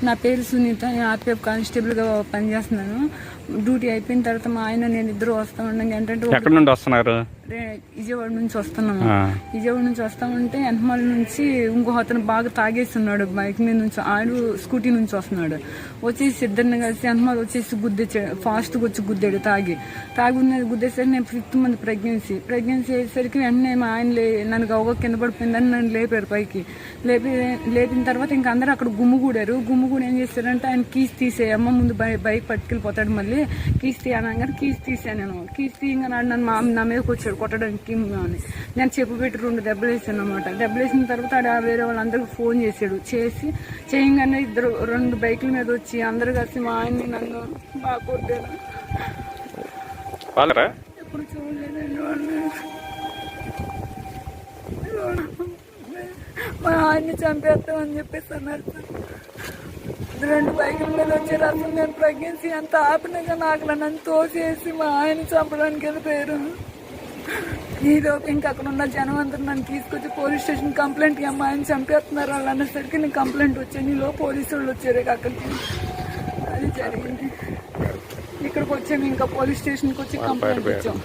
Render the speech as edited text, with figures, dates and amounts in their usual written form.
నా పేరు సునీత. నేను ఆర్పిఎఫ్ కానిస్టేబుల్గా పనిచేస్తున్నాను. డ్యూటీ అయిపోయిన తర్వాత మా ఆయన నేను ఇద్దరు వస్తా ఉన్నాం. ఏంటంటే ఎక్కడి నుండి వస్తున్నారు? విజయవాడ నుంచి వస్తున్నాము. విజయవాడ నుంచి వస్తామంటే వెనకమాల నుంచి ఇంకో అతను బాగా తాగేస్తున్నాడు. బైక్ మీద నుంచి ఆడు స్కూటీ నుంచి వస్తున్నాడు. వచ్చేసి ఇద్దరిని కలిసి వెనకమాల వచ్చేసి గుద్దేసాడు. ఫాస్ట్గా వచ్చి గుద్దాడు. తాగి గుద్దేసరికి నేను 5th మంత్ ప్రెగ్నెన్సీ అయ్యేసరికి వెంటనే మా ఆయన నన్ను గౌగా కింద పడిపోయిందని నన్ను లేపారు పైకి. లేపిన తర్వాత ఇంకా అందరూ అక్కడ గుమ్ముగూడారు. గుమ్ముగూడి ఏం చేస్తారంటే ఆయన కీస్ తీసేయమ్మ ముందు బైక్ పట్టుకెళ్ళిపోతాడు. మళ్ళీ కీస్ తీయనగానే కీస్ తీసాను. నేను కీస్ తీయగా నాడు నా మీదకి వచ్చాడు కొట్టడానికి. నేను చెప్పు పెట్టి 2 దెబ్బలు వేసాను అనమాట. దెబ్బలు వేసిన తర్వాత వేరే వాళ్ళందరికీ ఫోన్ చేసి చేయగానే 2 బైకుల మీద వచ్చి అందరు కలిసి మా ఆయన్ని నన్ను బాగా కొట్టారు. ఎప్పుడు చూడలేదండి వాళ్ళు. మా ఆయన్ని చంపేస్తామని చెప్పేసి అన్నారు. 2 బైకుల మీద వచ్చారు. అసలు నేను ప్రెగ్నెన్సీ అంత ఆపినగా నాకు నన్ను తోసేసి మా ఆయన చంపడానికి వెళ్ళిపోయారు. ఈలోపు ఇంకా అక్కడ ఉన్న జనం అందరూ నన్ను తీసుకొచ్చి పోలీస్ స్టేషన్ కంప్లైంట్కి అమ్మ ఆయన చంపేస్తున్నారు వాళ్ళు అనేసరికి నేను కంప్లైంట్ వచ్చాను. ఈలో పోలీసు వాళ్ళు వచ్చారు అక్కడికి. అది జరిగింది. ఇక్కడికి వచ్చాము. ఇంకా పోలీస్ స్టేషన్కి వచ్చి కంప్లైంట్ ఇచ్చాం.